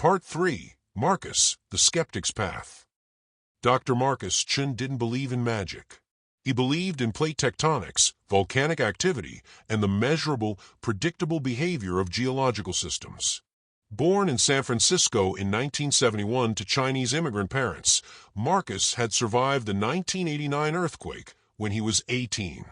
Part 3. Marcus, the Skeptic's Path. Dr. Marcus Chun didn't believe in magic. He believed in plate tectonics, volcanic activity, and the measurable, predictable behavior of geological systems. Born in San Francisco in 1971 to Chinese immigrant parents, Marcus had survived the 1989 earthquake when he was 18.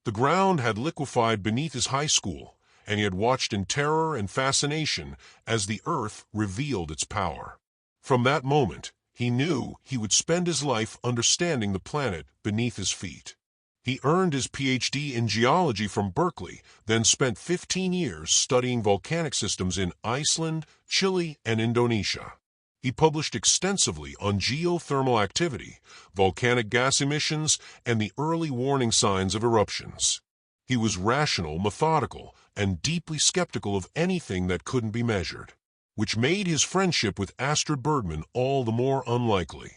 The ground had liquefied beneath his high school, and he had watched in terror and fascination as the earth revealed its power. From that moment, he knew he would spend his life understanding the planet beneath his feet. He earned his PhD in geology from Berkeley, then spent 15 years studying volcanic systems in Iceland, Chile, and Indonesia. He published extensively on geothermal activity, volcanic gas emissions, and the early warning signs of eruptions. He was rational, methodical, and deeply skeptical of anything that couldn't be measured, which made his friendship with Astrid Bergman all the more unlikely.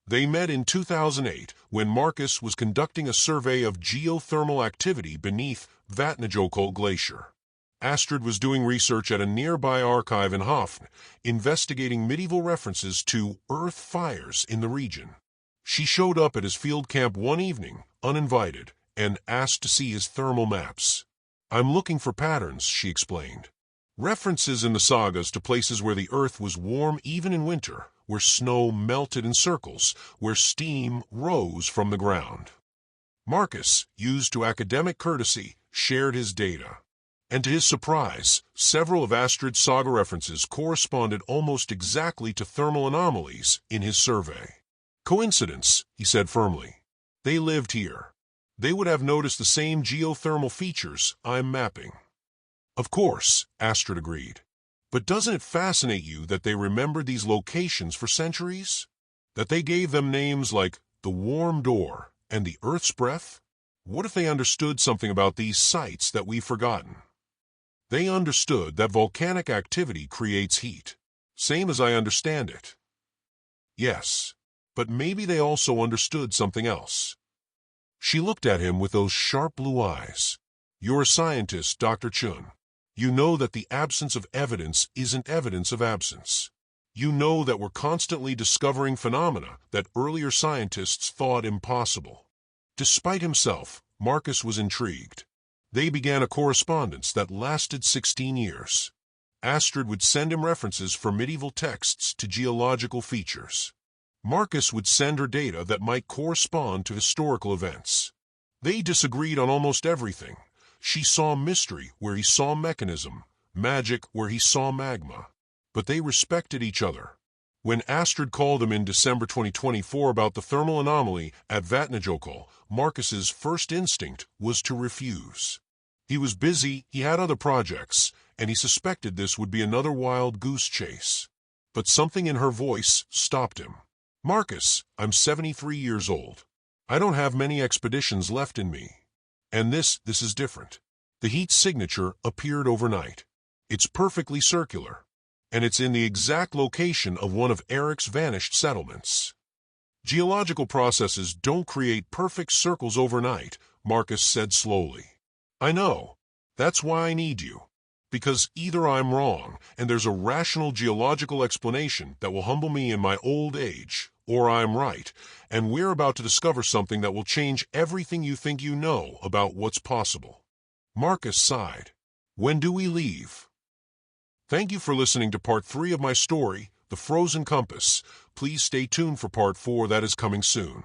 They met in 2008 when Marcus was conducting a survey of geothermal activity beneath Vatnajökull Glacier. Astrid was doing research at a nearby archive in Hafn, investigating medieval references to earth fires in the region. She showed up at his field camp one evening, uninvited, and asked to see his thermal maps. "I'm looking for patterns," she explained. References in the sagas to places where the earth was warm even in winter, where snow melted in circles, where steam rose from the ground. Marcus, used to academic courtesy, shared his data. And to his surprise, several of Astrid's saga references corresponded almost exactly to thermal anomalies in his survey. "Coincidence," he said firmly. "They lived here. They would have noticed the same geothermal features I'm mapping." "Of course," Astrid agreed. "But doesn't it fascinate you that they remembered these locations for centuries? That they gave them names like the Warm Door and the Earth's Breath? What if they understood something about these sites that we've forgotten? They understood that volcanic activity creates heat, same as I understand it." "Yes, but maybe they also understood something else." She looked at him with those sharp blue eyes. "You're a scientist, Dr. Chun. You know that the absence of evidence isn't evidence of absence. You know that we're constantly discovering phenomena that earlier scientists thought impossible." Despite himself, Marcus was intrigued. They began a correspondence that lasted 16 years. Astrid would send him references for medieval texts to geological features. Marcus would send her data that might correspond to historical events. They disagreed on almost everything. She saw mystery where he saw mechanism, magic where he saw magma. But they respected each other. When Astrid called him in December 2024 about the thermal anomaly at Vatnajökull, Marcus's first instinct was to refuse. He was busy, he had other projects, and he suspected this would be another wild goose chase. But something in her voice stopped him. "Marcus, I'm 73 years old. I don't have many expeditions left in me. And this is different. The heat signature appeared overnight. It's perfectly circular. And it's in the exact location of one of Eric's vanished settlements." "Geological processes don't create perfect circles overnight," Marcus said slowly. "I know. That's why I need you. Because either I'm wrong, and there's a rational geological explanation that will humble me in my old age, or I'm right, and we're about to discover something that will change everything you think you know about what's possible." Marcus sighed. "When do we leave?" Thank you for listening to Part 3 of my story, The Frozen Compass. Please stay tuned for Part 4 that is coming soon.